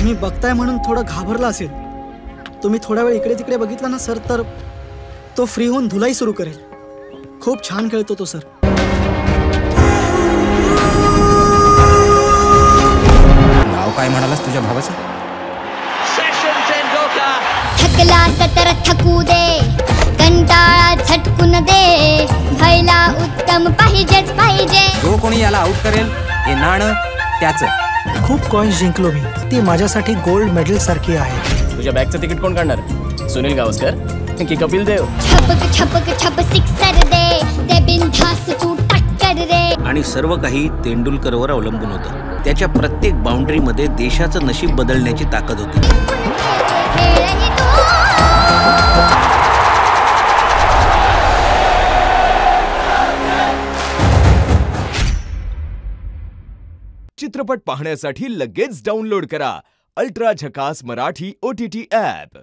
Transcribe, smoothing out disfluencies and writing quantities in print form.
तुम्ही बघताय म्हणून थोडं घाबरला असेल. तुम्ही थोडा वेळ इकडे तिकडे बघितला ना सर, तर तो फ्री होऊन धुलाई सुरू करेल. खूप छान खेळतो तो सर. नाव काय म्हणालास तुझ्या भावाचं? थकला सतर थकू दे, कंटाळा झटकून दे, भैला उत्तम पाहिजेच पाहिजे. जो कोणी याला आउट करेल हे नाणं त्याचं. खूप कॉइन्स जिंकलो मी. ती माझ्यासाठी गोल्ड मेडल सारखी आहे. तुझ्या बॅगचं तिकीट कोण काढणार? सुनील गावस्कर की कपिल देव? छपक छपक छप सिक्सर दे, ते बिनधास्त तू टक्कर रे. आणि सर्व काही तेंडुलकरवर अवलंबून होतं. त्याच्या प्रत्येक बाउंड्रीमध्ये देशाचं नशीब बदलण्याची ताकद होती. खेळही तू. चित्रपट पाहण्यासाठी लगेच डाउनलोड करा अल्ट्रा झकास मराठी OTT ॲप.